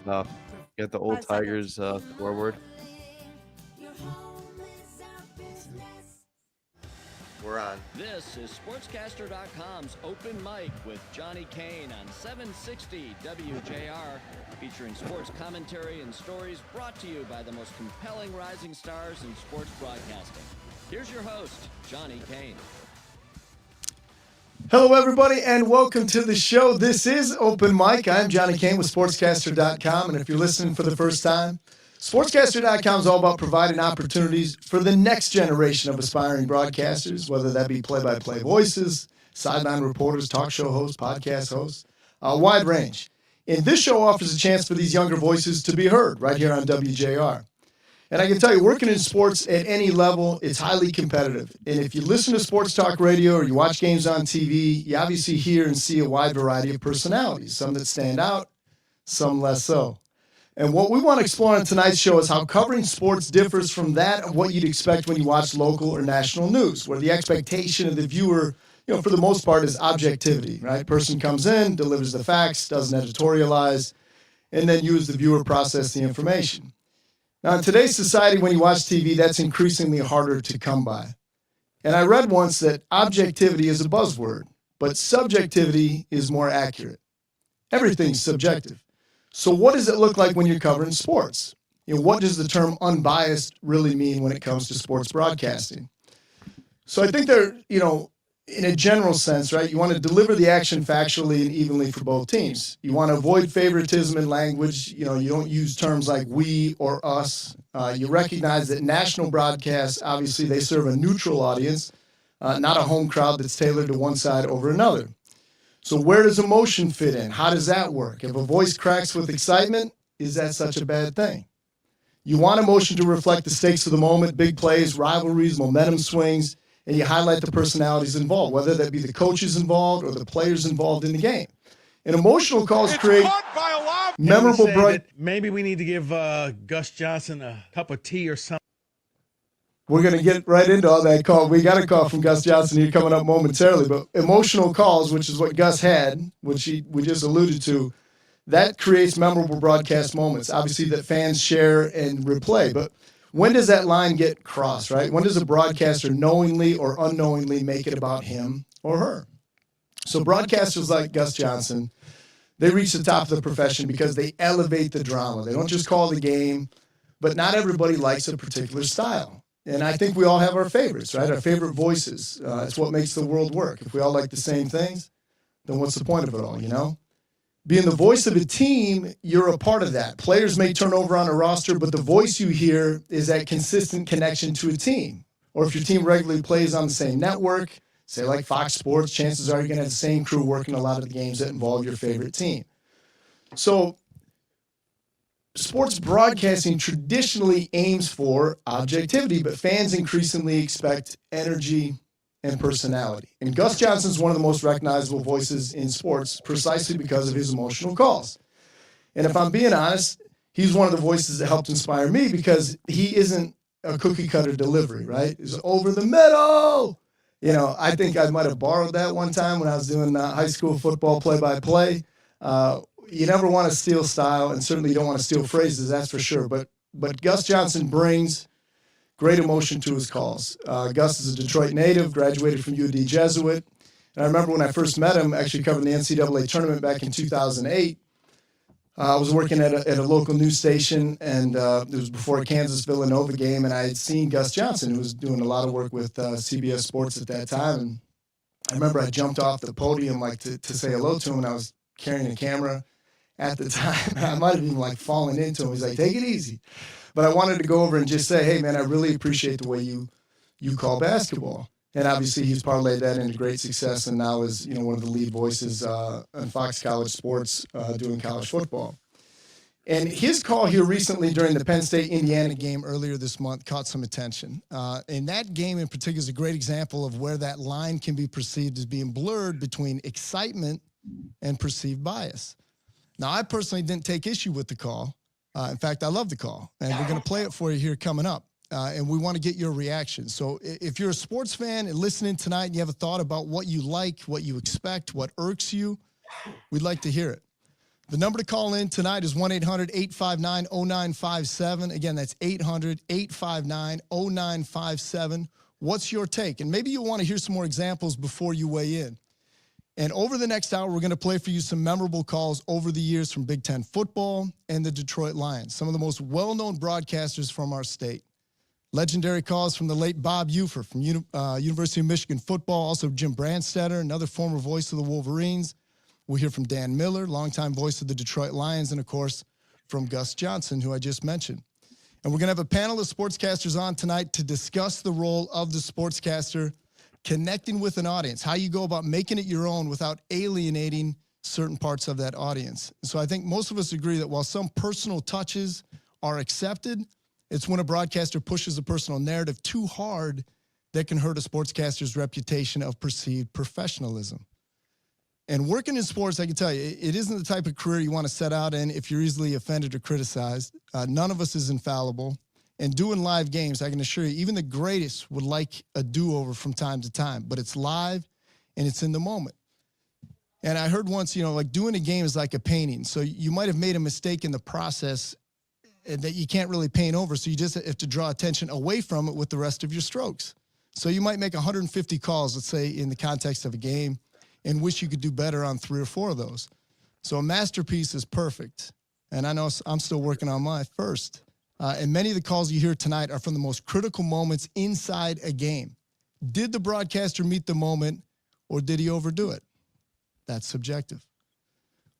Uh, Get the old 5 seconds. Tigers forward. We're on. This is Sportscaster.com's Open Mic with Johnny Kane on 760 WJR, featuring sports commentary and stories brought to you by the most compelling rising stars in sports broadcasting. Here's your host, Johnny Kane. Hello, everybody, and welcome to the show. This is Open Mic. I'm Johnny Kane with Sportscaster.com, and if you're listening for the first time, Sportscaster.com is all about providing opportunities for the next generation of aspiring broadcasters, whether that be play-by-play voices, sideline reporters, talk show hosts, podcast hosts, a wide range. And this show offers a chance for these younger voices to be heard right here on WJR. And I can tell you, working in sports at any level, it's highly competitive. And if you listen to sports talk radio or you watch games on TV, you obviously hear and see a wide variety of personalities, some that stand out, some less so. And what we want to explore on tonight's show is how covering sports differs from that of what you'd expect when you watch local or national news, where the expectation of the viewer, for the most part, is objectivity, right? Person comes in, delivers the facts, doesn't editorialize, and then you as the viewer process the information. Now, in today's society, when you watch TV, that's increasingly harder to come by. And I read once that objectivity is a buzzword, but subjectivity is more accurate. Everything's subjective. So what does it look like when you're covering sports? What does the term unbiased really mean when it comes to sports broadcasting? So I think they're, in a general sense, right, you want to deliver the action factually and evenly for both teams. You want to avoid favoritism in language. You don't use terms like we or us. You recognize that national broadcasts, obviously, they serve a neutral audience, not a home crowd that's tailored to one side over another. So where does emotion fit in? How does that work? If a voice cracks with excitement, is that such a bad thing? You want emotion to reflect the stakes of the moment, big plays, rivalries, momentum swings, and you highlight the personalities involved, whether that be the coaches involved or the players involved in the game. And emotional calls create memorable Maybe we need to give Gus Johnson a cup of tea or something. We're going to get right into all that call. We got a call from Gus Johnson here coming up momentarily, but emotional calls, which is what Gus had, which we just alluded to, that creates memorable broadcast moments, obviously, that fans share and replay. But when does that line get crossed, right? When does a broadcaster knowingly or unknowingly make it about him or her? So broadcasters like Gus Johnson, they reach the top of the profession because they elevate the drama. They don't just call the game, but not everybody likes a particular style. And I think we all have our favorites, right? Our favorite voices. It's what makes the world work. If we all like the same things, then what's the point of it all, Being the voice of a team, you're a part of that. Players may turn over on a roster, but the voice you hear is that consistent connection to a team. Or if your team regularly plays on the same network, say like Fox Sports, chances are you're going to have the same crew working a lot of the games that involve your favorite team. So sports broadcasting traditionally aims for objectivity, but fans increasingly expect energy and personality. And Gus Johnson's one of the most recognizable voices in sports precisely because of his emotional calls. And if I'm being honest, he's one of the voices that helped inspire me because he isn't a cookie cutter delivery, right? He's over the middle. I think I might have borrowed that one time when I was doing high school football play-by-play. You never want to steal style, and certainly you don't want to steal phrases, that's for sure. But Gus Johnson brings great emotion to his calls. Gus is a Detroit native, graduated from UD Jesuit. And I remember when I first met him, actually covering the NCAA tournament back in 2008. I was working at a local news station, and it was before a Kansas-Villanova game, and I had seen Gus Johnson, who was doing a lot of work with CBS Sports at that time. And I remember I jumped off the podium to say hello to him, and I was carrying a camera at the time. I might have even fallen into him. He's like, take it easy. But I wanted to go over and just say, hey, man, I really appreciate the way you call basketball. And obviously he's parlayed that into great success and now is one of the lead voices on Fox College Sports doing college football. And his call here recently during the Penn State-Indiana game earlier this month caught some attention. And that game in particular is a great example of where that line can be perceived as being blurred between excitement and perceived bias. Now, I personally didn't take issue with the call. In fact, I love the call, and we're going to play it for you here coming up. And we want to get your reaction. So if you're a sports fan and listening tonight and you have a thought about what you like, what you expect, what irks you, we'd like to hear it. The number to call in tonight is 1-800-859-0957. Again, that's 800-859-0957. What's your take? And maybe you'll want to hear some more examples before you weigh in. And over the next hour, we're going to play for you some memorable calls over the years from Big Ten football and the Detroit Lions, some of the most well-known broadcasters from our state. Legendary calls from the late Bob Ufer from University of Michigan football, also Jim Brandstetter, another former voice of the Wolverines. We'll hear from Dan Miller, longtime voice of the Detroit Lions, and, of course, from Gus Johnson, who I just mentioned. And we're going to have a panel of sportscasters on tonight to discuss the role of the sportscaster connecting with an audience, how you go about making it your own without alienating certain parts of that audience. So I think most of us agree that while some personal touches are accepted, it's when a broadcaster pushes a personal narrative too hard that can hurt a sportscaster's reputation of perceived professionalism. And working in sports, I can tell you, it isn't the type of career you want to set out in if you're easily offended or criticized. None of us is infallible. And doing live games, I can assure you, even the greatest would like a do-over from time to time. But it's live, and it's in the moment. And I heard once, like doing a game is like a painting. So you might have made a mistake in the process that you can't really paint over. So you just have to draw attention away from it with the rest of your strokes. So you might make 150 calls, let's say, in the context of a game, and wish you could do better on 3 or 4 of those. So a masterpiece is perfect. And I know I'm still working on my first. And many of the calls you hear tonight are from the most critical moments inside a game. Did the broadcaster meet the moment, or did he overdo it? That's subjective.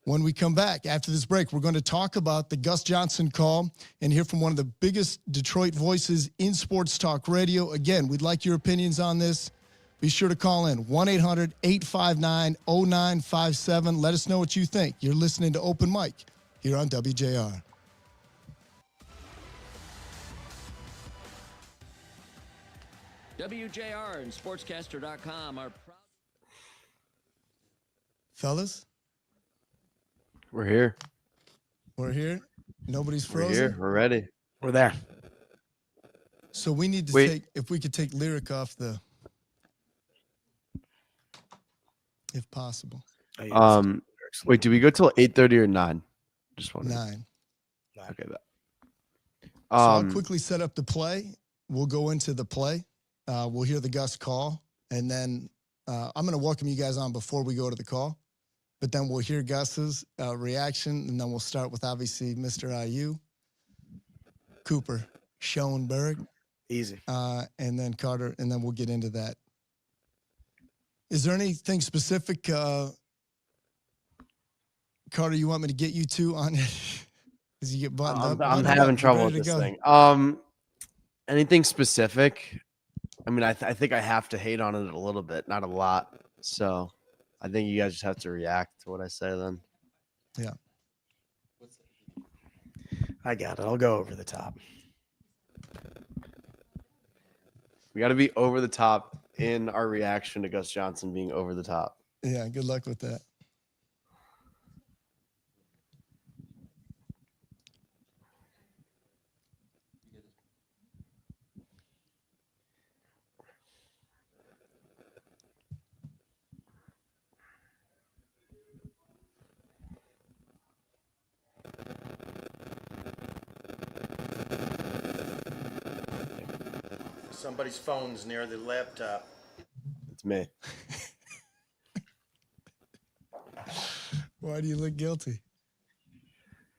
When we come back after this break, we're going to talk about the Gus Johnson call and hear from one of the biggest Detroit voices in sports talk radio. Again, we'd like your opinions on this. Be sure to call in 1-800-859-0957. Let us know what you think. You're listening to Open Mic here on WJR. WJR and Sportscaster.com are proud. Fellas? We're here. We're here. Nobody's frozen. We're here. We're ready. We're there. So we need to Wait. if we could take lyric off if possible. Wait, do we go till 8:30 or 9? Just wondering. 9. Okay. So I'll quickly set up the play. We'll go into the play. We'll hear the Gus call, and then I'm going to welcome you guys on before we go to the call. But then we'll hear Gus's reaction, and then we'll start with, obviously, Mr. IU, Cooper, Schoenberg. Easy. And then Carter, and then we'll get into that. Is there anything specific, Carter, you want me to get you to on it? As you get buttoned up? I'm having trouble with this thing. Anything specific? I mean, I think I have to hate on it a little bit, not a lot. So I think you guys just have to react to what I say then. Yeah. I got it. I'll go over the top. We got to be over the top in our reaction to Gus Johnson being over the top. Yeah, good luck with that. Somebody's phone's near the laptop. It's me. Why do you look guilty?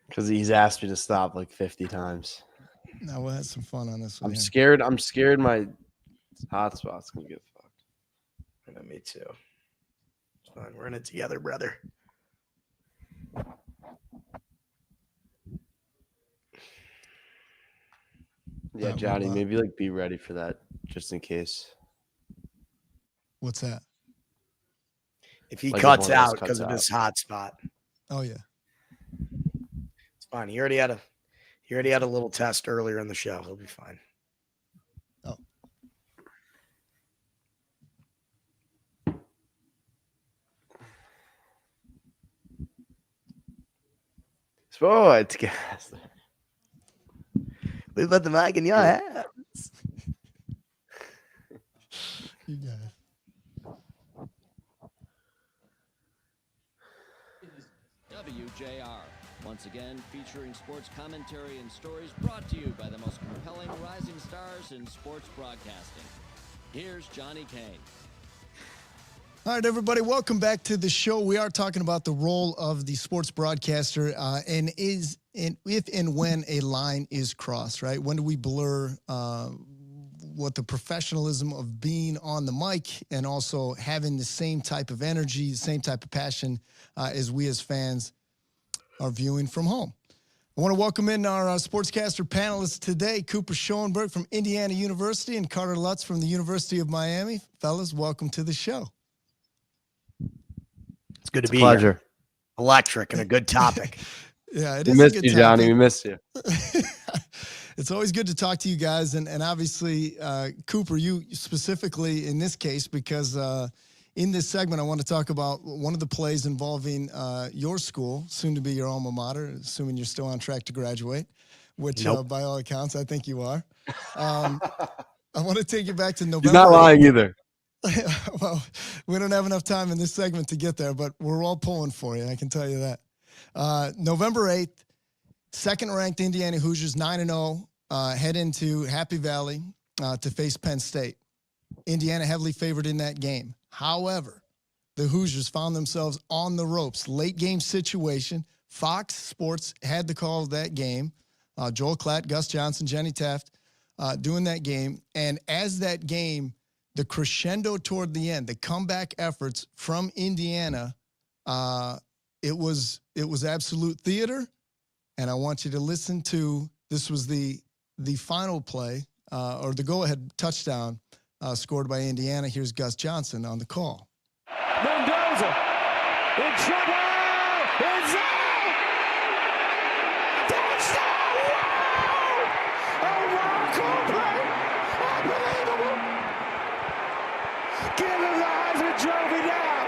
Because he's asked me to stop like 50 times. No, we'll have some fun on this one. I'm scared. I'm scared my hotspot's going to get fucked. Yeah, me too. It's fine. We're in it together, brother. Yeah, Johnny, maybe like be ready for that just in case. What's that? If he Like cuts if one of us out because of cuts his hot spot, Oh, yeah. it's fine. He already had a little test earlier in the show. He'll be fine. Oh. Sportscast. We put the mic in your hands. You got it. WJR. Once again, featuring sports commentary and stories brought to you by the most compelling rising stars in sports broadcasting. Here's Johnny Kane. All right, everybody, welcome back to the show. We are talking about the role of the sports broadcaster and if and when a line is crossed, right? When do we blur what the professionalism of being on the mic and also having the same type of energy, the same type of passion as we as fans are viewing from home. I want to welcome in our sportscaster panelists today, Cooper Schoenberg from Indiana University and Carter Lutz from the University of Miami. Fellas, welcome to the show. It's good to It's a be pleasure. here. Electric and a good topic. Yeah, it We is a missed good you, Johnny. topic. We missed you. It's always good to talk to you guys, and obviously, Cooper, you specifically in this case, because in this segment, I want to talk about one of the plays involving your school, soon to be your alma mater, assuming you're still on track to graduate, which by all accounts, I think you are. I want to take you back to November. He's not lying either. Well, we don't have enough time in this segment to get there, but we're all pulling for you, I can tell you that. November 8th, second-ranked Indiana Hoosiers, 9-0, head into Happy Valley to face Penn State. Indiana heavily favored in that game. However, the Hoosiers found themselves on the ropes. Late game situation. Fox Sports had the call of that game. Joel Klatt, Gus Johnson, Jenny Taft doing that game. And as that game, the crescendo toward the end, the comeback efforts from Indiana, it was absolute theater. And I want you to listen to, this was the final play or the go-ahead touchdown scored by Indiana. Here's Gus Johnson on the call. Mendoza in trouble. It's out. Touchdown! Wow! A wild call play. Unbelievable. Give him the Heisman Trophy now.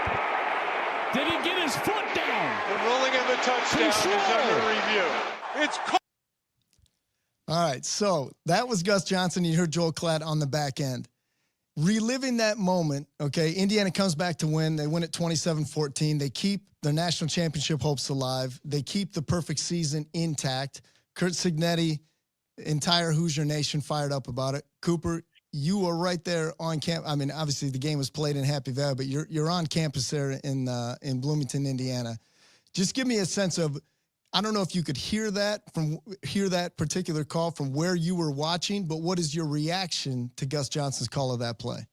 Did he get his foot down? The ruling of the touchdown is under review. It's All right, so that was Gus Johnson. You heard Joel Klatt on the back end. Reliving that moment, okay, Indiana comes back to win. They win at 27-14. They keep their national championship hopes alive. They keep the perfect season intact. Kurt Signetti, entire Hoosier Nation fired up about it. Cooper, you were right there on camp. I mean, obviously the game was played in Happy Valley, but you're on campus there in Bloomington, Indiana. Just give me a sense of, I don't know if you could hear that particular call from where you were watching, but what is your reaction to Gus Johnson's call of that play?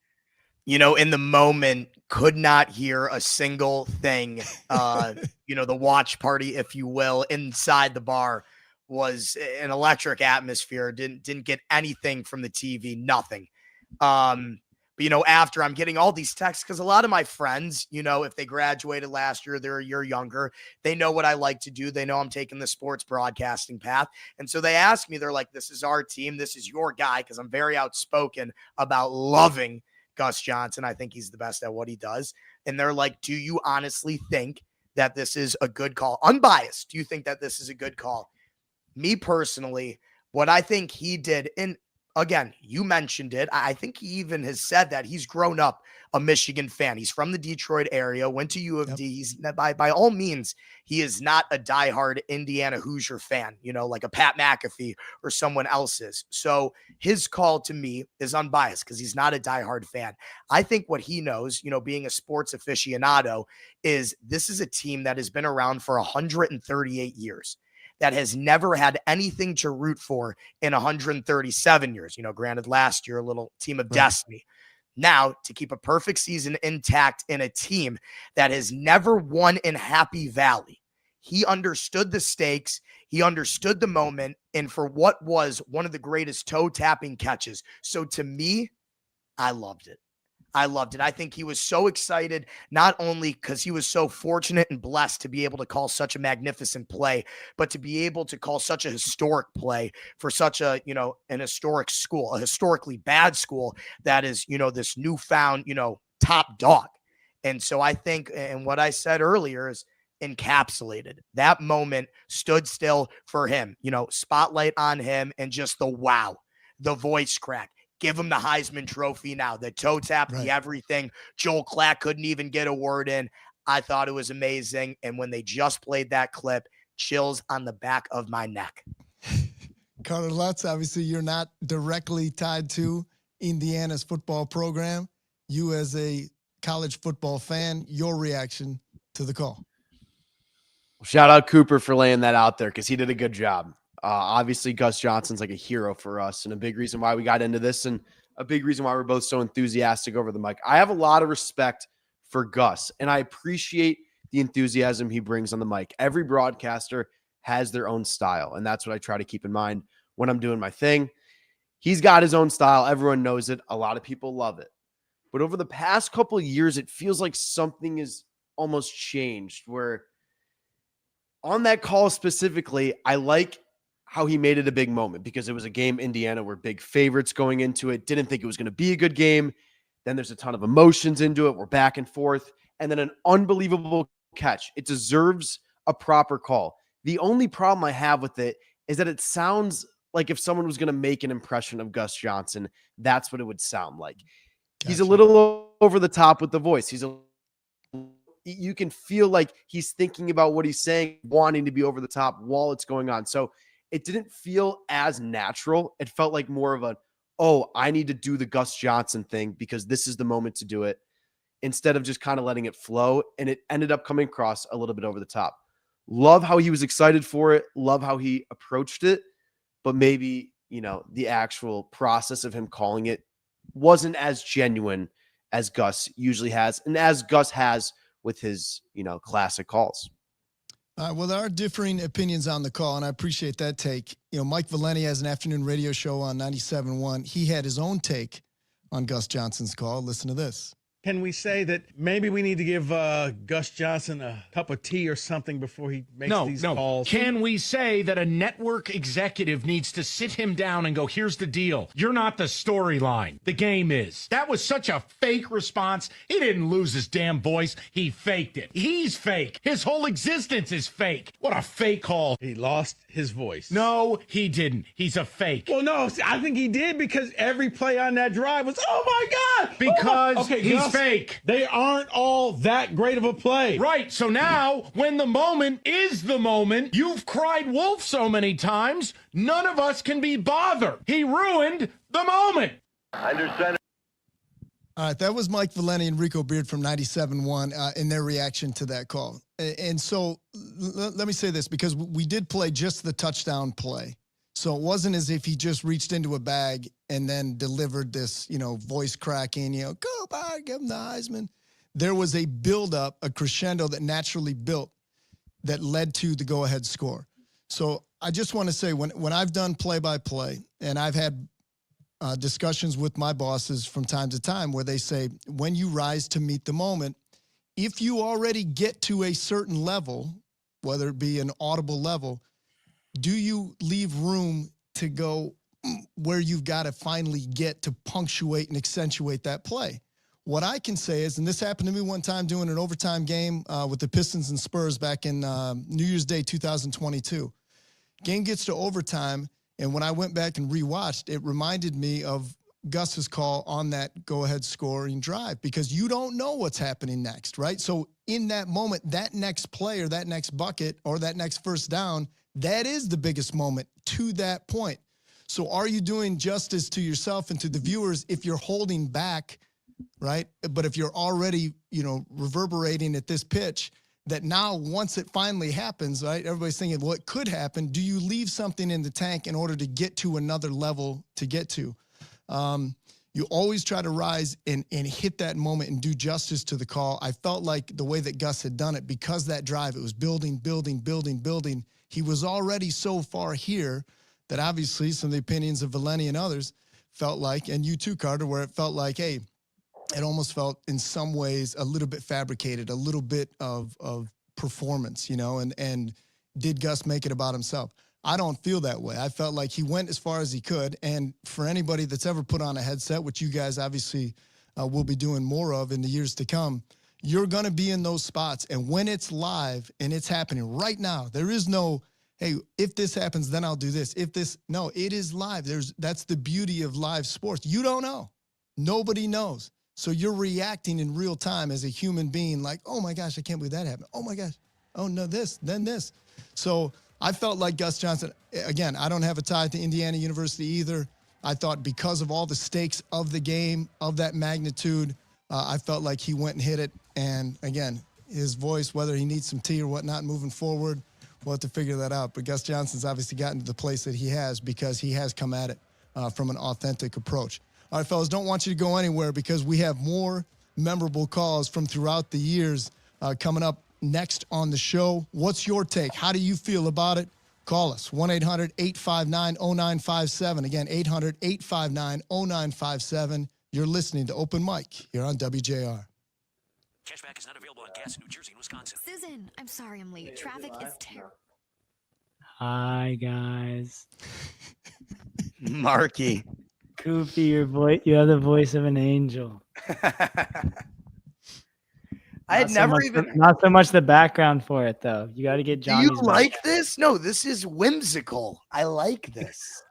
You know, in the moment, could not hear a single thing. The watch party, if you will, inside the bar was an electric atmosphere. Didn't get anything from the TV, nothing. But, after I'm getting all these texts, because a lot of my friends, if they graduated last year, they're a year younger, they know what I like to do. They know I'm taking the sports broadcasting path. And so they ask me, they're like, this is our team. This is your guy, because I'm very outspoken about loving Gus Johnson. I think he's the best at what he does. And they're like, do you honestly think that this is a good call? Unbiased, do you think that this is a good call? Me personally, what I think he did, and again, you mentioned it. I think he even has said that he's grown up a Michigan fan. He's from the Detroit area, went to U of D. He's by all means, he is not a diehard Indiana Hoosier fan, like a Pat McAfee or someone else's. So his call to me is unbiased because he's not a diehard fan. I think what he knows, being a sports aficionado, is this is a team that has been around for 138 years. That has never had anything to root for in 137 years. Granted, last year, a little team of destiny. Now, to keep a perfect season intact in a team that has never won in Happy Valley, he understood the stakes. He understood the moment. And for what was one of the greatest toe-tapping catches. So to me, I loved it. I think he was so excited, not only because he was so fortunate and blessed to be able to call such a magnificent play, but to be able to call such a historic play for such a, an historic school, a historically bad school that is, this newfound, top dog. And so I think, and what I said earlier is encapsulated. That moment stood still for him, spotlight on him and just the wow, the voice crack. Give him the Heisman Trophy now, the toe tap, the everything. Joel Klatt couldn't even get a word in. I thought it was amazing. And when they just played that clip, chills on the back of my neck. Carter Lutz, obviously you're not directly tied to Indiana's football program. You as a college football fan, your reaction to the call? Shout out Cooper for laying that out there because he did a good job. Obviously, Gus Johnson's like a hero for us and a big reason why we got into this and a big reason why we're both so enthusiastic over the mic. I have a lot of respect for Gus, and I appreciate the enthusiasm he brings on the mic. Every broadcaster has their own style, and that's what I try to keep in mind when I'm doing my thing. He's got his own style. Everyone knows it. A lot of people love it. But over the past couple of years, it feels like something is almost changed where on that call specifically, I like how he made it a big moment because it was a game Indiana were big favorites going into it. Didn't think it was going to be a good game. Then there's a ton of emotions into it. We're back and forth. And then an unbelievable catch. It deserves a proper call. The only problem I have with it is that it sounds like if someone was going to make an impression of Gus Johnson, that's what it would sound like. Gotcha. He's a little over the top with the voice. You can feel like he's thinking about what he's saying, wanting to be over the top while it's going on. So it didn't feel as natural. It felt like more of I need to do the Gus Johnson thing because this is the moment to do it, instead of just kind of letting it flow. And it ended up coming across a little bit over the top. Love how he was excited for it. Love how he approached it. But maybe, the actual process of him calling it wasn't as genuine as Gus usually has, and as Gus has with his, classic calls. Well, there are differing opinions on the call, and I appreciate that take. Mike Valenti has an afternoon radio show on 97.1. He had his own take on Gus Johnson's call. Listen to this. Can we say that maybe we need to give Gus Johnson a cup of tea or something before he makes these calls? Can we say that a network executive needs to sit him down and go, here's the deal. You're not the storyline. The game is. That was such a fake response. He didn't lose his damn voice. He faked it. He's fake. His whole existence is fake. What a fake call. He lost his voice. No, he didn't. He's a fake. Well, no, I think he did because every play on that drive was, oh, my God. Because he's Gus, fake. They aren't all that great of a play. Right. So now, when the moment is the moment, you've cried wolf so many times, none of us can be bothered. He ruined the moment. All right, that was Mike Valenti and Rico Beard from 97.1 in their reaction to that call. And so let me say this, because we did play just the touchdown play. So it wasn't as if he just reached into a bag and then delivered this, voice cracking, go by, give him the Heisman. There was a buildup, a crescendo that naturally built that led to the go-ahead score. So I just want to say when I've done play-by-play and I've had discussions with my bosses from time to time where they say, when you rise to meet the moment, if you already get to a certain level, whether it be an audible level, do you leave room to go where you've got to finally get to punctuate and accentuate that play? What I can say is, and this happened to me one time doing an overtime game with the Pistons and Spurs back in New Year's Day 2022. Game gets to overtime, and when I went back and rewatched, it reminded me of Gus's call on that go-ahead scoring drive, because you don't know what's happening next, right? So in that moment, that next play or that next bucket or that next first down, that is the biggest moment to that point. So are you doing justice to yourself and to the viewers if you're holding back, right? But if you're already, reverberating at this pitch, that now once it finally happens, right, everybody's thinking, well, it could happen. Do you leave something in the tank in order to get to another level to get to? You always try to rise and hit that moment and do justice to the call. I felt like the way that Gus had done it, because that drive, it was building. He was already so far here that obviously some of the opinions of Valenti and others felt like, and you too, Carter, where it felt like, hey, it almost felt in some ways a little bit fabricated, a little bit of performance, and did Gus make it about himself? I don't feel that way. I felt like he went as far as he could. And for anybody that's ever put on a headset, which you guys obviously will be doing more of in the years to come, you're going to be in those spots. And when it's live and it's happening right now, there is no, hey, if this happens, then I'll do this. No, it is live. That's the beauty of live sports. You don't know. Nobody knows. So you're reacting in real time as a human being like, oh my gosh, I can't believe that happened. Oh my gosh. Oh no, this, then this. So I felt like Gus Johnson, again, I don't have a tie to Indiana University either. I thought because of all the stakes of the game, of that magnitude, I felt like he went and hit it. And again, his voice, whether he needs some tea or whatnot moving forward, we'll have to figure that out. But Gus Johnson's obviously gotten to the place that he has because he has come at it from an authentic approach. All right, fellas, don't want you to go anywhere because we have more memorable calls from throughout the years coming up next on the show. What's your take? How do you feel about it? Call us, 1-800-859-0957. Again, 800-859-0957. You're listening to Open Mic here on WJR. Cashback is not available on gas in New Jersey and Wisconsin. Susan, I'm sorry I'm late. Traffic is terrible. Hi, guys. Marky. Goofy, your voice. You have the voice of an angel. I had never even. Not so much the background for it, though. You got to get Johnny's. Do you like this? No, this is whimsical. I like this.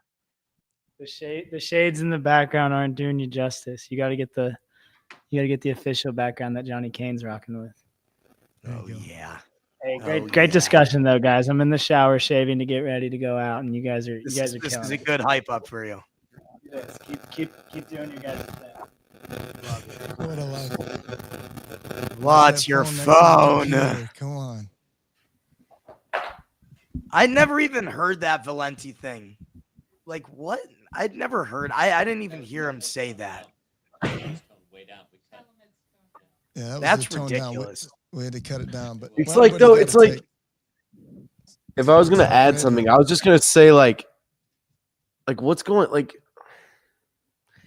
The shades in the background aren't doing you justice. You got to get the official background that Johnny Kane's rocking with. Oh yeah. Hey, great discussion though, guys. I'm in the shower shaving to get ready to go out, and you guys are This is a good hype up for you. Yes, keep doing your guys' thing. What a life. What's your phone? Come on. I never even heard that Valenti thing. Like what? I'd never heard. I didn't even hear him say that. Yeah, that's ridiculous. We had to cut it down, but it's like though. It's like if I was gonna add something, I was just gonna say like what's going like.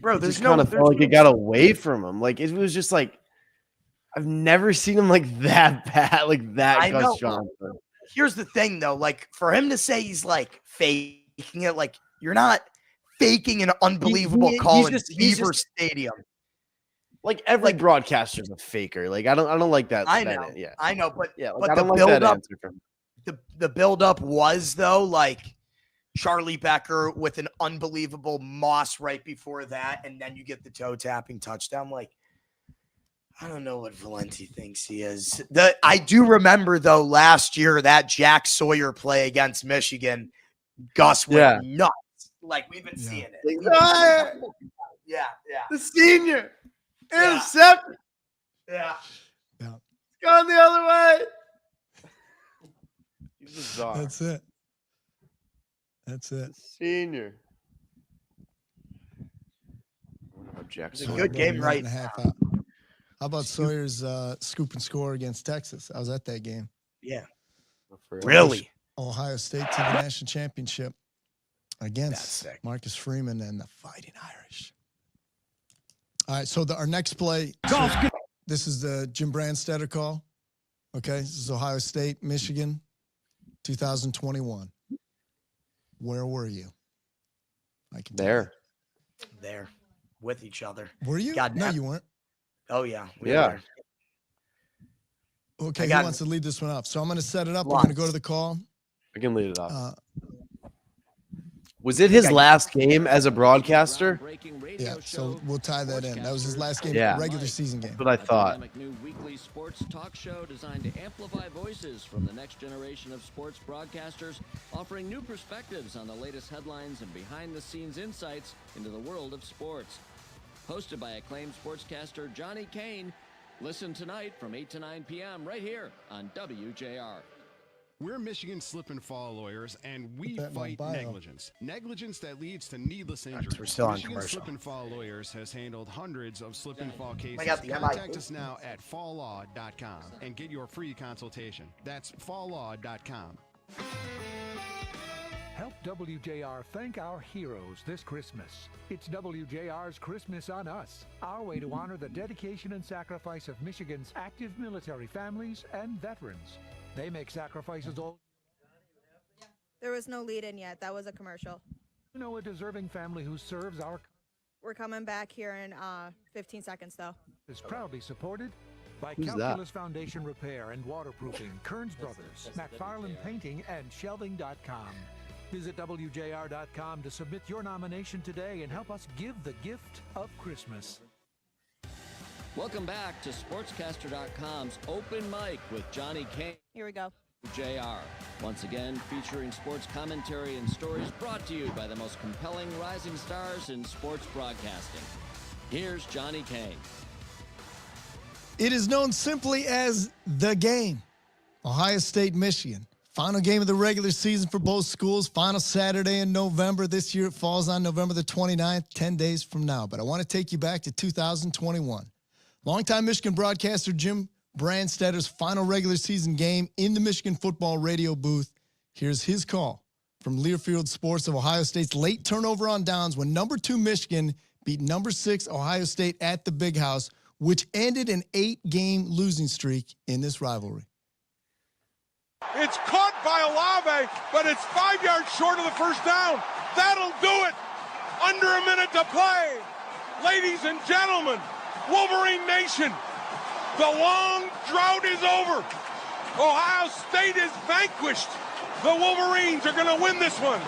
Bro, there's kind of felt like it got away from him. Like it was just like I've never seen him like that bad, like that. Gus Johnson. Here's the thing, though. Like for him to say he's like faking it, like you're not faking an unbelievable call in Beaver Stadium. Like every broadcaster's a faker. Like I don't like that. I know. Yeah, I know. But yeah, but I the don't like build that up. answer from The build up was though like Charlie Becker with an unbelievable Moss right before that, and then you get the toe tapping touchdown. Like I don't know what Valenti thinks he is. I do remember though last year that Jack Sawyer play against Michigan, Gus went nuts. Like we've been seeing it. Yeah. The senior intercepted. Yeah. It's gone the other way. He's bizarre. That's it. Senior. It's a good game right now. How about Sawyer's scoop and score against Texas? I was at that game. Yeah. Really? Ohio State to the national championship against Marcus Freeman and the Fighting Irish. All right, so our next play, this is the Jim Brandstetter call. Okay, this is Ohio State, Michigan, 2021. Where were you? There with each other. Were you? No, you weren't. Oh yeah. Yeah. Okay, who wants to lead this one off? So I'm going to set it up. We're going to go to the call. I can lead it off. Was it his last game as a broadcaster? Yeah, so we'll tie that in. That was his last game, regular season game. That's what I thought. New weekly sports talk show designed to amplify voices from the next generation of sports broadcasters, offering new perspectives on the latest headlines and behind-the-scenes insights into the world of sports. Hosted by acclaimed sportscaster Johnny Kane. Listen tonight from 8 to 9 p.m. right here on WJR. We're Michigan slip and fall lawyers, and we fight negligence. Negligence that leads to needless injury. We're still on Michigan commercial. Slip and Fall Lawyers has handled hundreds of slip and fall cases. got the Contact us now at falllaw.com and get your free consultation. That's falllaw.com. Help WJR thank our heroes this Christmas. It's WJR's Christmas on Us, our way to honor the dedication and sacrifice of Michigan's active military families and veterans. They make sacrifices all. There was no lead in yet. That was a commercial. You know, a deserving family who serves our. We're coming back here in 15 seconds, though. Is proudly supported by Who's Calculus that? Foundation Repair and Waterproofing, Kearns Brothers, McFarland Painting, and Shelving.com. Visit WJR.com to submit your nomination today and help us give the gift of Christmas. Welcome back to Sportscaster.com's Open Mic with Johnny Kane. Here we go. JR. Once again, featuring sports commentary and stories brought to you by the most compelling rising stars in sports broadcasting. Here's Johnny Kane. It is known simply as the game. Ohio State, Michigan. Final game of the regular season for both schools. Final Saturday in November. This year it falls on November the 29th, 10 days from now. But I want to take you back to 2021. Longtime Michigan broadcaster Jim Brandstedter's final regular season game in the Michigan football radio booth. Here's his call from Learfield Sports of Ohio State's late turnover on downs when number 2 Michigan beat number 6 Ohio State at the Big House, which ended an 8-game losing streak in this rivalry. It's caught by Olave, but it's 5 yards short of the first down. That'll do it. Under a minute to play. Ladies and gentlemen, Wolverine Nation, the long drought is over. Ohio State is vanquished. The Wolverines are going to win this one.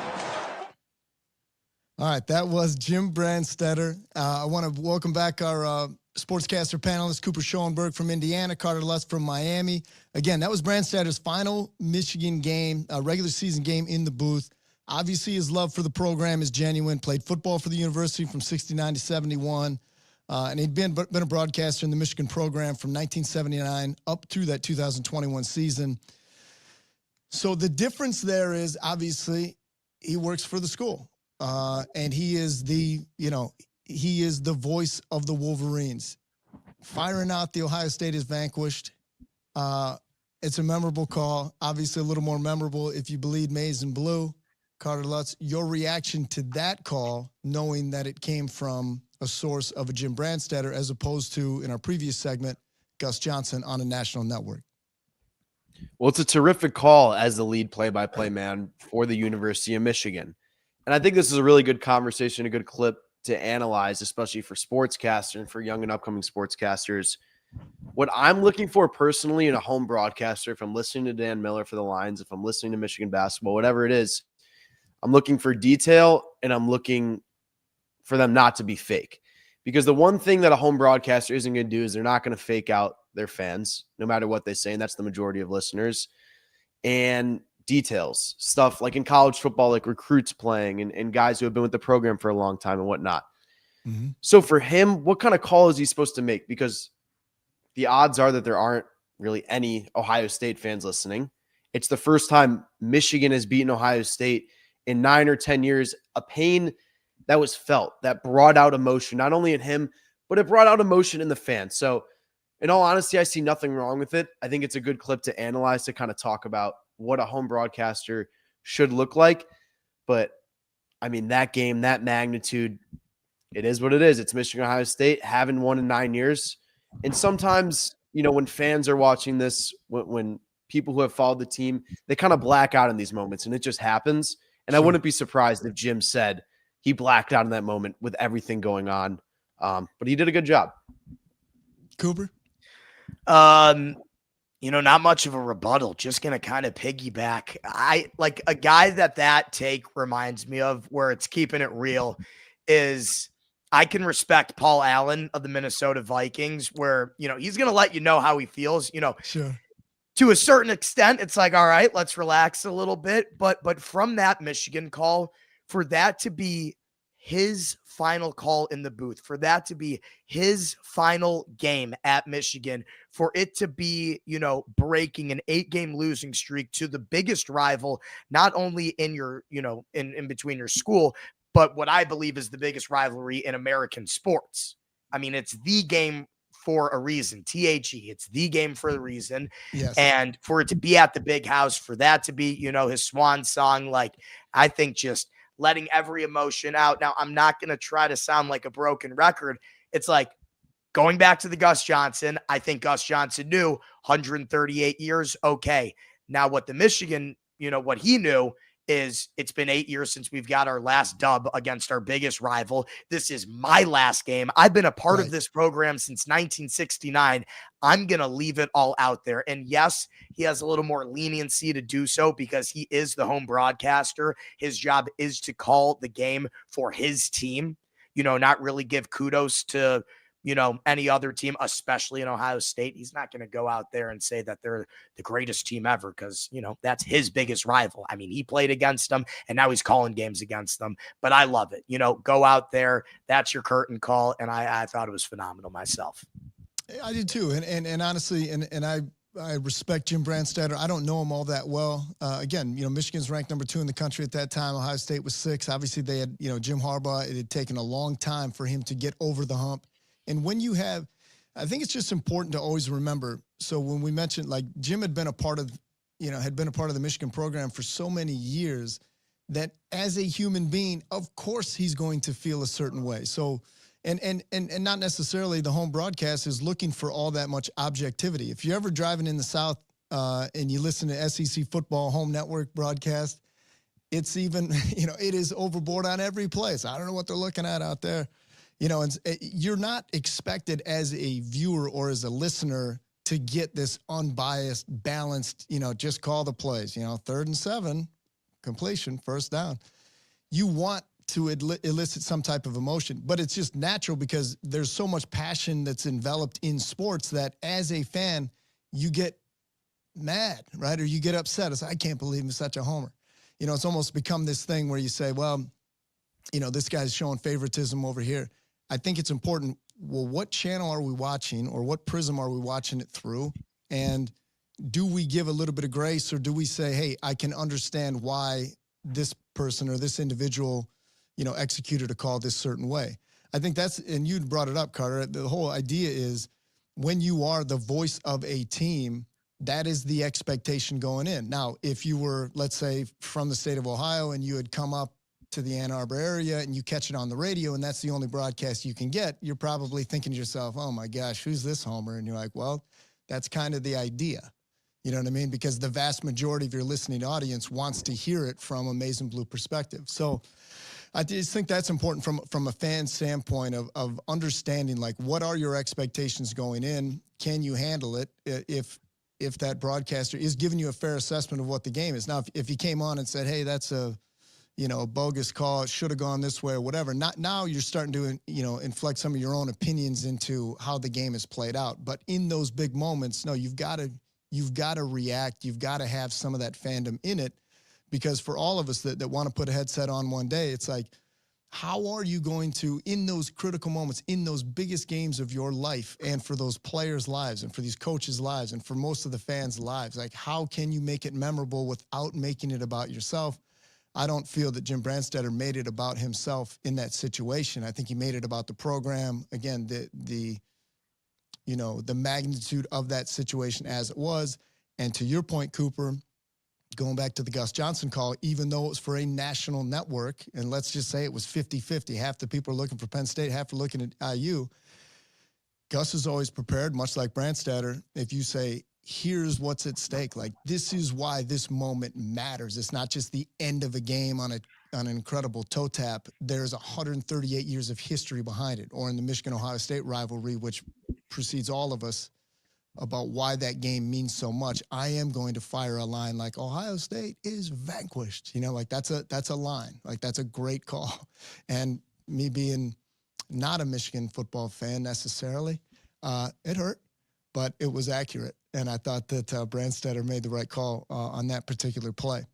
All right, that was Jim Brandstetter. I want to welcome back our sportscaster panelist, Cooper Schoenberg from Indiana, Carter Lutz from Miami. Again, that was Brandstetter's final Michigan game, regular season game in the booth. Obviously, his love for the program is genuine. Played football for the university from 69 to 71. And he'd been a broadcaster in the Michigan program from 1979 up through that 2021 season. So the difference there is obviously he works for the school, and he is the voice of the Wolverines. Firing out the Ohio State is vanquished. It's a memorable call, obviously a little more memorable if you bleed maize and blue. Carter Lutz, your reaction to that call, knowing that it came from a source of a Jim Brandstetter as opposed to, in our previous segment, Gus Johnson on a national network. Well, it's a terrific call as the lead play-by-play man for the University of Michigan. And I think this is a really good conversation, a good clip to analyze, especially for sportscasters and for young and upcoming sportscasters. What I'm looking for personally in a home broadcaster, if I'm listening to Dan Miller for the Lions, if I'm listening to Michigan basketball, whatever it is, I'm looking for detail and I'm looking for them not to be fake. Because the one thing that a home broadcaster isn't going to do is they're not going to fake out their fans, no matter what they say. And that's the majority of listeners. And details, stuff like in college football, like recruits playing and guys who have been with the program for a long time and whatnot. Mm-hmm. So for him, what kind of call is he supposed to make? Because the odds are that there aren't really any Ohio State fans listening. It's the first time Michigan has beaten Ohio State in 9 or 10 years, a pain that was felt, that brought out emotion, not only in him, but it brought out emotion in the fans. So in all honesty, I see nothing wrong with it. I think it's a good clip to analyze, to kind of talk about what a home broadcaster should look like. But I mean, that game, that magnitude, it is what it is. It's Michigan, Ohio State, haven't won in 9 years. And sometimes, when fans are watching this, when people who have followed the team, they kind of black out in these moments, and it just happens. And I wouldn't be surprised if Jim said he blacked out in that moment with everything going on. But he did a good job. Cooper? Not much of a rebuttal, just going to kind of piggyback. I like a guy that take reminds me of, where it's keeping it real, is I can respect Paul Allen of the Minnesota Vikings, where, he's going to let you know how he feels, Sure. To a certain extent. It's like, all right, let's relax a little bit. But from that Michigan call, for that to be his final call in the booth, for that to be his final game at Michigan, for it to be, breaking an 8-game losing streak to the biggest rival, not only in your, in between your school, but what I believe is the biggest rivalry in American sports. I mean, it's the game for a reason. THE, it's the game for a reason. Yes. And for it to be at the Big House, for that to be, his swan song, like, I think just letting every emotion out. Now, I'm not going to try to sound like a broken record. It's like going back to the Gus Johnson. I think Gus Johnson knew 138 years. Okay. Now what the Michigan, what he knew is it's been 8 years since we've got our last dub against our biggest rival. This is my last game. I've been a part of this program since 1969. I'm going to leave it all out there. And yes, he has a little more leniency to do so because he is the home broadcaster. His job is to call the game for his team, not really give kudos to any other team, especially in Ohio State. He's not going to go out there and say that they're the greatest team ever because, that's his biggest rival. I mean, he played against them and now he's calling games against them. But I love it. Go out there. That's your curtain call. And I thought it was phenomenal myself. I did too. And honestly, and I respect Jim Brandstatter. I don't know him all that well. Again, Michigan's ranked number 2 in the country at that time. Ohio State was 6. Obviously, they had, Jim Harbaugh. It had taken a long time for him to get over the hump. And when you have, I think it's just important to always remember. So when we mentioned, like, Jim had been a part of, the Michigan program for so many years that as a human being, of course, he's going to feel a certain way. So, and not necessarily the home broadcast is looking for all that much objectivity. If you're ever driving in the South and you listen to SEC football home network broadcast, it's even, it is overboard on every place. I don't know what they're looking at out there. And you're not expected as a viewer or as a listener to get this unbiased, balanced, just call the plays, 3rd and 7, completion, first down. You want to elicit some type of emotion, but it's just natural because there's so much passion that's enveloped in sports that as a fan, you get mad, right? Or you get upset. It's, I can't believe I'm such a homer. It's almost become this thing where you say, well, this guy's showing favoritism over here. I think it's important. Well, what channel are we watching or what prism are we watching it through? And do we give a little bit of grace or do we say, hey, I can understand why this person or this individual executed a call this certain way. I think that's, and you brought it up, Carter, the whole idea is when you are the voice of a team, that is the expectation going in. Now, if you were, let's say, from the state of Ohio and you had come up to the Ann Arbor area and you catch it on the radio and that's the only broadcast you can get, you're probably thinking to yourself, oh my gosh, who's this homer? And you're like, well, that's kind of the idea. You know what I mean? Because the vast majority of your listening audience wants to hear it from a Maize and Blue perspective. So I just think that's important from a fan standpoint of understanding, like, what are your expectations going in? Can you handle it if that broadcaster is giving you a fair assessment of what the game is? Now, if he came on and said, hey, that's a bogus call, it should have gone this way or whatever. Now you're starting to, inflect some of your own opinions into how the game is played out. But in those big moments, no, you've got to react. You've got to have some of that fandom in it. Because for all of us that want to put a headset on one day, it's like, how are you going to, in those critical moments, in those biggest games of your life, and for those players' lives, and for these coaches' lives, and for most of the fans' lives, like, how can you make it memorable without making it about yourself? I don't feel that Jim Brandstatter made it about himself in that situation. I think he made it about the program. Again, the magnitude of that situation as it was. And to your point, Cooper, going back to the Gus Johnson call, even though it was for a national network, and let's just say it was 50-50, half the people are looking for Penn State, half are looking at IU, Gus is always prepared, much like Brandstatter. If you say, here's what's at stake, like, this is why this moment matters. It's not just the end of a game on an incredible toe tap. There's 138 years of history behind it, or in the Michigan-Ohio State rivalry, which precedes all of us, about why that game means so much. I am going to fire a line like, Ohio State is vanquished. Like, that's a line. Like, that's a great call. And me being not a Michigan football fan necessarily, it hurt, but it was accurate. And I thought that Brandstatter made the right call on that particular play.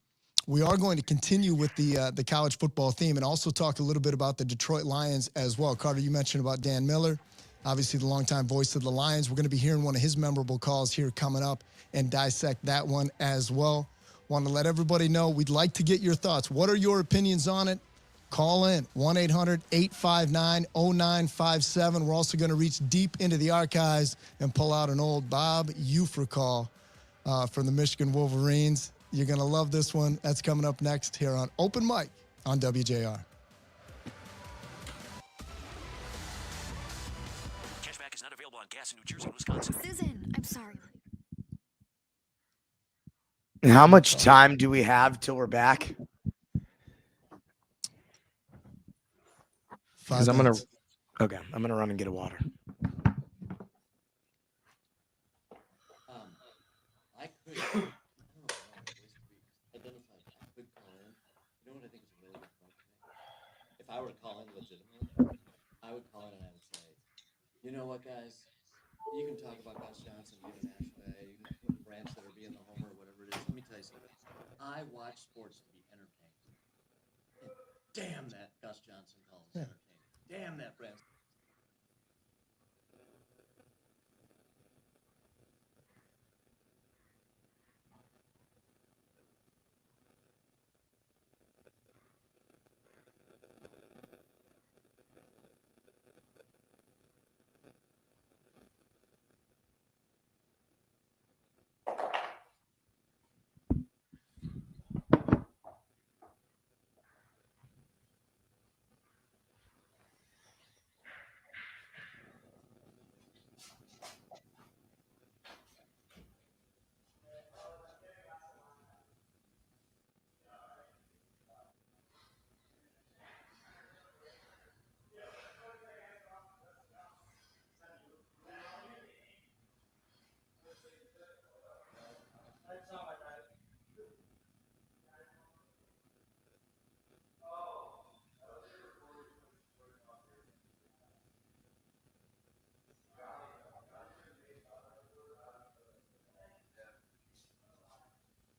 We are going to continue with the college football theme and also talk a little bit about the Detroit Lions as well. Carter, you mentioned about Dan Miller, obviously the longtime voice of the Lions. We're going to be hearing one of his memorable calls here coming up and dissect that one as well. Want to let everybody know we'd like to get your thoughts. What are your opinions on it? Call in 1-800-859-0957. We're also going to reach deep into the archives and pull out an old Bob Ufer call from the Michigan Wolverines. You're going to love this one. That's coming up next here on Open Mic on WJR. Cashback is not available on gas in New Jersey and Wisconsin. Susan, I'm sorry. How much time do we have till we're back? Because I'm gonna run and get a water. I could identify. I could call in. You know what I think is a really good point? If I were to call in legitimately, I would call in and I would say, You know what, guys? You can talk about Gus Johnson being a national guy. You can put Branch there being the homer, whatever it is. Let me tell you something. I watch sports to be entertained. And damn that Gus Johnson call is entertaining. Damn that Branch.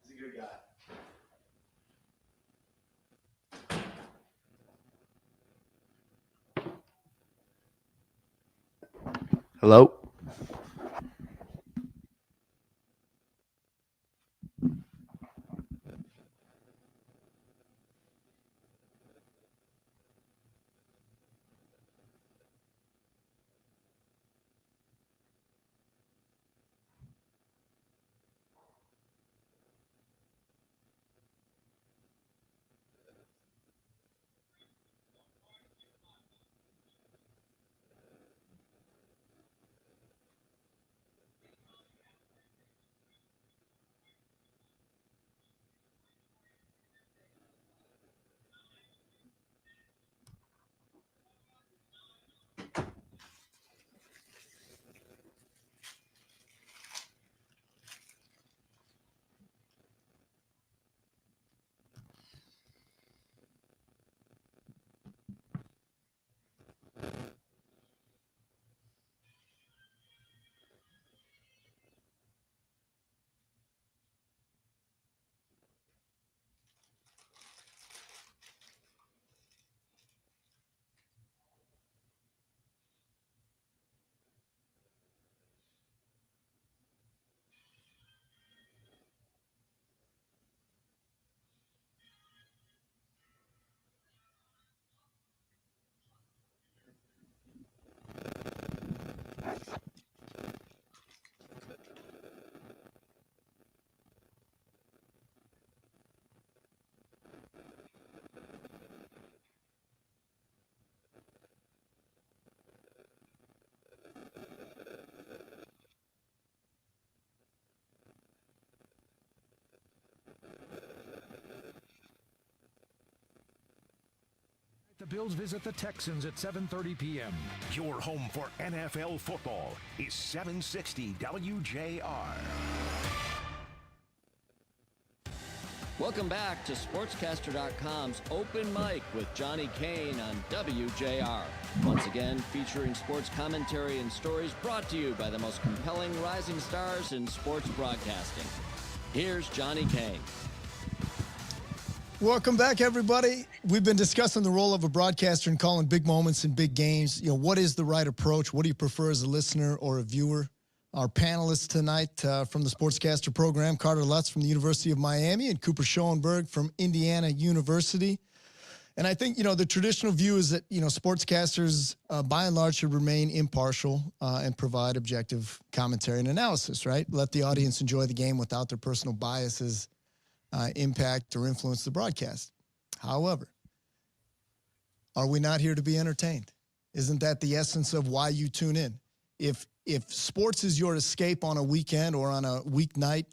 He's a good guy. Hello? The Bills visit the Texans at 7:30 p.m. Your home for NFL football is 760 WJR. Welcome back to Sportscaster.com's Open Mic with Johnny Kane on WJR. Once again, featuring sports commentary and stories brought to you by the most compelling rising stars in sports broadcasting. Here's Johnny Kane. Welcome back, everybody. We've been discussing the role of a broadcaster in calling big moments and big games. You know, what is the right approach? What do you prefer as a listener or a viewer? Our panelists tonight from the Sportscaster program, Carter Lutz from the University of Miami and Cooper Schoenberg from Indiana University. And I think, you know, the traditional view is that, you know, sportscasters by and large should remain impartial and provide objective commentary and analysis, right? Let the audience enjoy the game without their personal biases impact or influence the broadcast. However, are we not here to be entertained? Isn't that the essence of why you tune in? If sports is your escape on a weekend or on a weeknight,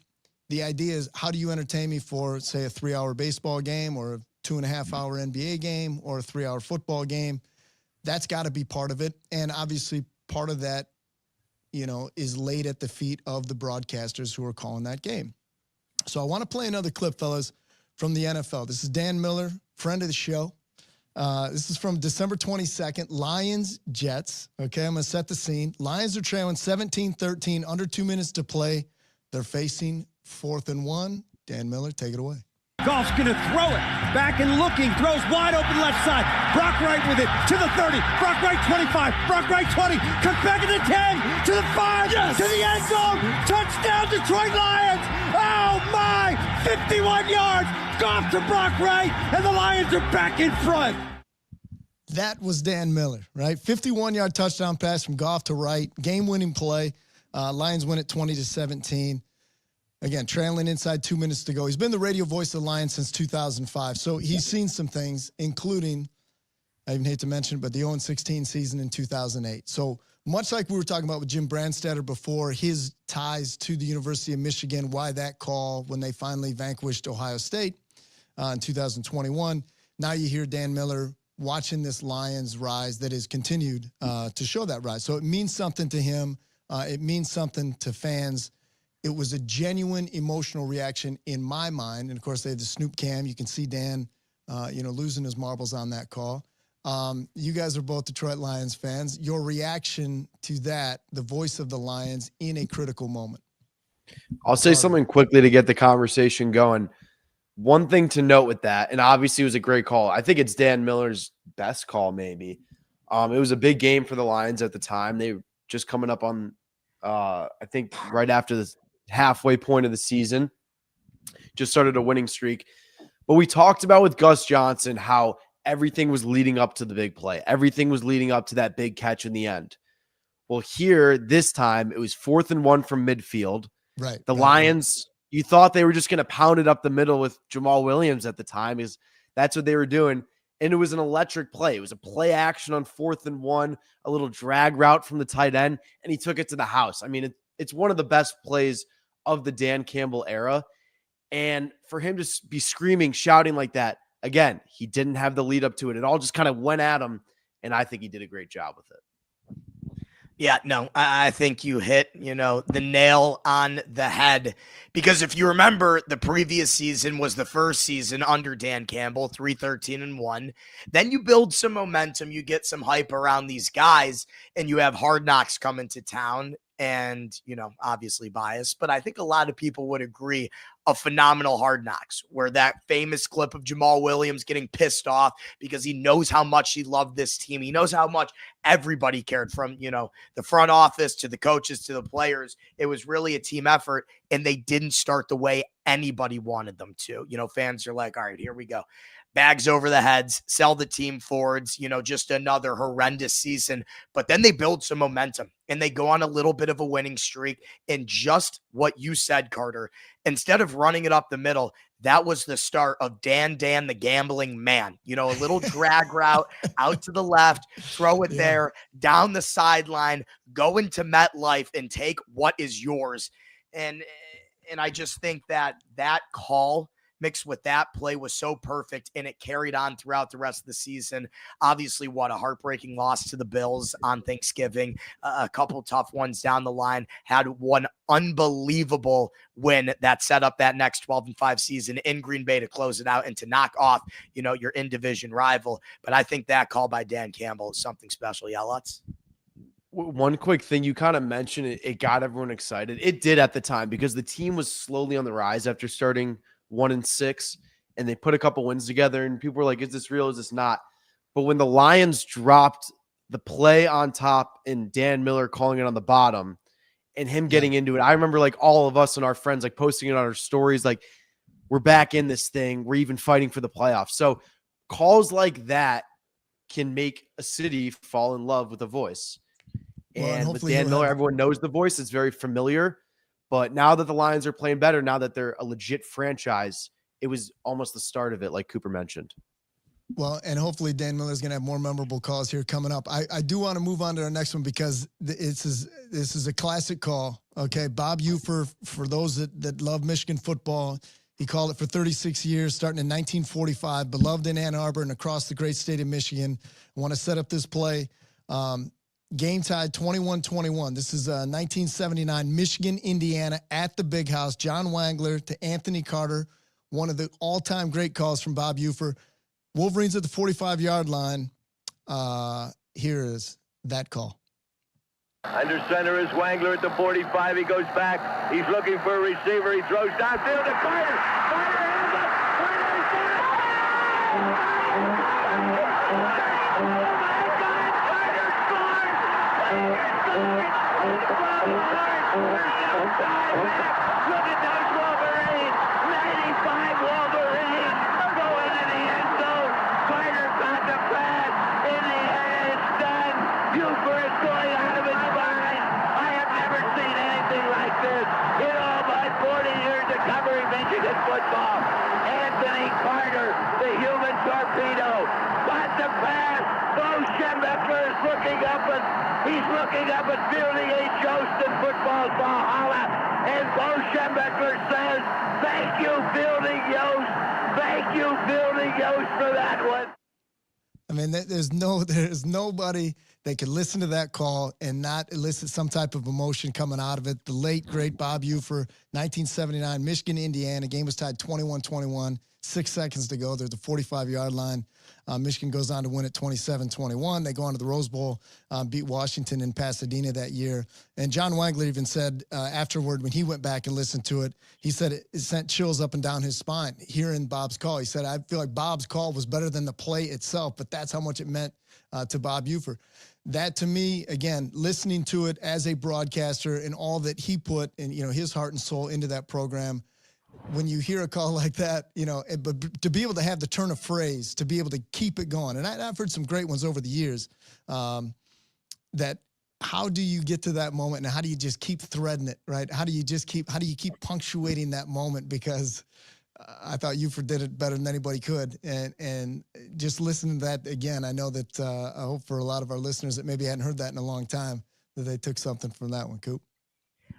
the idea is, how do you entertain me for, say, a 3-hour baseball game or a 2.5-hour NBA game or a 3-hour football game? That's got to be part of it. And obviously part of that, you know, is laid at the feet of the broadcasters who are calling that game. So I want to play another clip, fellas, from the NFL. This is Dan Miller, friend of the show. This is from December 22nd. Lions, Jets. Okay, I'm going to set the scene. Lions are trailing 17-13, under 2 minutes to play. They're facing 4th and 1. Dan Miller, take it away. Goff's going to throw it. Back and looking. Throws wide open left side. Brock Wright with it to the 30. Brock Wright 25. Brock Wright 20. Comes back at the 10. To the 5. Yes. To the end zone. Touchdown Detroit Lions. Oh my. 51 yards. Goff to Brock Wright. And the Lions are back in front. That was Dan Miller, right? 51-yard touchdown pass from Goff to Wright. Game-winning play. Lions win it 20-17. Again, trailing inside 2 minutes to go. He's been the radio voice of the Lions since 2005. So he's seen some things, including, I even hate to mention it, but the 0-16 season in 2008. So much like we were talking about with Jim Brandstatter before, his ties to the University of Michigan, why that call when they finally vanquished Ohio State in 2021. Now you hear Dan Miller watching this Lions rise that has continued to show that rise. So it means something to him. It means something to fans. It was a genuine emotional reaction in my mind. And, of course, they had the Snoop cam. You can see Dan, losing his marbles on that call. You guys are both Detroit Lions fans. Your reaction to that, the voice of the Lions in a critical moment. I'll say something quickly to get the conversation going. One thing to note with that, and obviously it was a great call. I think it's Dan Miller's best call maybe. It was a big game for the Lions at the time. They were just coming up on, I think, right after the halfway point of the season, just started a winning streak. But we talked about with Gus Johnson how everything was leading up to the big play. Everything was leading up to that big catch in the end. Well, here, this time, it was 4th and 1 from midfield. Right. The Lions, you thought they were just going to pound it up the middle with Jamal Williams at the time, is that's what they were doing. And it was an electric play. It was a play action on 4th and 1, a little drag route from the tight end, and he took it to the house. I mean, it's one of the best plays of the Dan Campbell era. And for him to be screaming, shouting like that, again, he didn't have the lead up to it. It all just kind of went at him, and I think he did a great job with it. Yeah, no, I think you hit, the nail on the head, because if you remember, the previous season was the first season under Dan Campbell, 3-13-1. Then you build some momentum, you get some hype around these guys, and you have Hard Knocks coming to town. And, obviously biased, but I think a lot of people would agree a phenomenal Hard Knocks, where that famous clip of Jamal Williams getting pissed off because he knows how much he loved this team. He knows how much everybody cared, from, the front office to the coaches to the players. It was really a team effort, and they didn't start the way anybody wanted them to. Fans are like, all right, here we go. Bags over the heads, sell the team forwards, just another horrendous season. But then they build some momentum and they go on a little bit of a winning streak. And just what you said, Carter, instead of running it up the middle, that was the start of Dan the gambling man. A little drag route out to the left, throw it there, down the sideline, go into MetLife and take what is yours. And I just think that call mixed with that play was so perfect, and it carried on throughout the rest of the season. Obviously, what a heartbreaking loss to the Bills on Thanksgiving. A couple tough ones down the line. Had one unbelievable win that set up that next 12-5 season in Green Bay to close it out and to knock off, your in-division rival. But I think that call by Dan Campbell is something special. Yeah, Lutz? One quick thing, you kind of mentioned it got everyone excited. It did at the time, because the team was slowly on the rise after starting 1-6, and they put a couple wins together, and people were like, is this real? Is this not? But when the Lions dropped the play on top and Dan Miller calling it on the bottom and him getting into it, I remember like all of us and our friends like posting it on our stories, like, we're back in this thing. We're even fighting for the playoffs. So calls like that can make a city fall in love with a voice. And with Dan Miller, everyone knows the voice. It's very familiar. But now that the Lions are playing better, now that they're a legit franchise, it was almost the start of it, like Cooper mentioned. Well, and hopefully Dan Miller's going to have more memorable calls here coming up. I do want to move on to our next one, because this is a classic call. Okay, Bob Ufer, for those that love Michigan football, he called it for 36 years, starting in 1945, beloved in Ann Arbor and across the great state of Michigan. I want to set up this play. Game tied 21-21. This is 1979, Michigan, Indiana, at the Big House. John Wangler to Anthony Carter, one of the all-time great calls from Bob Ufer. Wolverines at the 45-yard line. Here is that call. Under center is Wangler at the 45. He goes back. He's looking for a receiver. He throws downfield to Carter. Carter has it. Carter is down. Carter scores. Look at those Wolverines. 95 Wolverines go into the end zone. Carter got the pass. In the end, it's done. Buford is going out of his mind. I have never seen anything like this in all my 40 years of covering Michigan football. Anthony Carter, the human torpedo, got the pass. Bo Schembechler is looking up and he's looking up at Fielding H. Yost in football's Valhalla. And Bo Schembechler says, "Thank you, Fielding Yost. Thank you, Fielding Yost, for that one." I mean, there's nobody that could listen to that call and not elicit some type of emotion coming out of it. The late, great Bob Ufer, 1979, Michigan, Indiana. Game was tied 21-21, 6 seconds to go. There's the 45-yard line. Michigan goes on to win it 27-21. They go on to the Rose Bowl, beat Washington in Pasadena that year. And John Wangler even said afterward, when he went back and listened to it, he said it sent chills up and down his spine hearing Bob's call. He said, I feel like Bob's call was better than the play itself, but that's how much it meant to Bob Ufer. That, to me, again, listening to it as a broadcaster and all that he put in, his heart and soul into that program, when you hear a call like that, but to be able to have the turn of phrase, to be able to keep it going. And I've heard some great ones over the years that how do you get to that moment and how do you just keep threading it, right? How do you keep punctuating that moment? Because I thought Ufer did it better than anybody could. And just listening to that again, I know that I hope for a lot of our listeners that maybe hadn't heard that in a long time, that they took something from that one, Coop.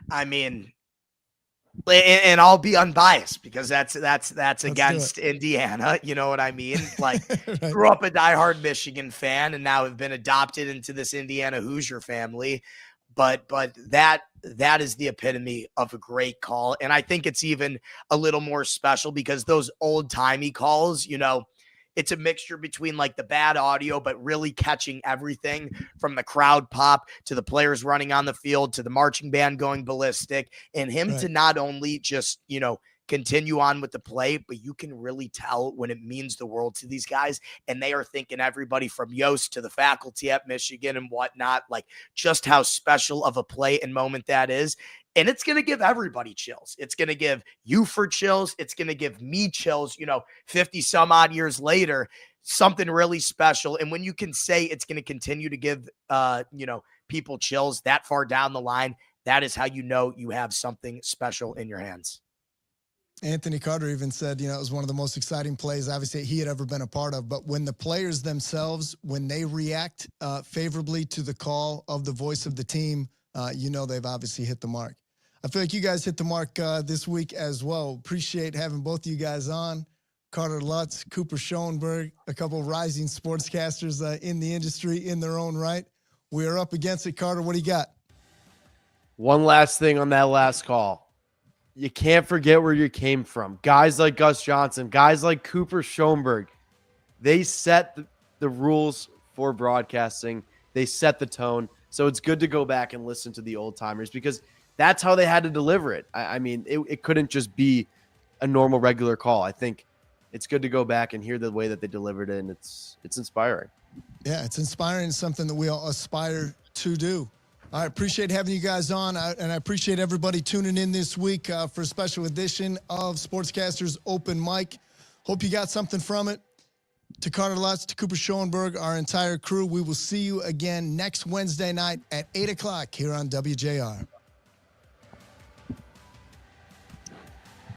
I mean, and I'll be unbiased because that's against Indiana. You know what I mean? Like, right. Grew up a diehard Michigan fan and now have been adopted into this Indiana Hoosier family. But that is the epitome of a great call. And I think it's even a little more special because those old timey calls, it's a mixture between like the bad audio, but really catching everything from the crowd pop to the players running on the field to the marching band going ballistic, and him to not only just, continue on with the play, but you can really tell when it means the world to these guys. And they are thinking everybody from Yost to the faculty at Michigan and whatnot, like just how special of a play and moment that is. And it's going to give everybody chills. It's going to give you for chills. It's going to give me chills, 50 some odd years later, something really special. And when you can say it's going to continue to give, people chills that far down the line, that is how you have something special in your hands. Anthony Carter even said, it was one of the most exciting plays, obviously, he had ever been a part of. But when the players themselves, when they react favorably to the call of the voice of the team, they've obviously hit the mark. I feel like you guys hit the mark this week as well. Appreciate having both of you guys on. Carter Lutz, Cooper Schoenberg, a couple of rising sportscasters in the industry in their own right. We are up against it. Carter, what do you got? One last thing on that last call. You can't forget where you came from. Guys like Gus Johnson, guys like Cooper Schoenberg, they set the rules for broadcasting. They set the tone. So it's good to go back and listen to the old timers because that's how they had to deliver it. I mean, it couldn't just be a normal, regular call. I think it's good to go back and hear the way that they delivered it, and it's inspiring. Yeah, it's inspiring, something that we all aspire to do. I appreciate having you guys on, and I appreciate everybody tuning in this week for a special edition of Sportscasters Open Mic. Hope you got something from it. To Carter Lutz, to Cooper Schoenberg, our entire crew, we will see you again next Wednesday night at 8 o'clock here on WJR.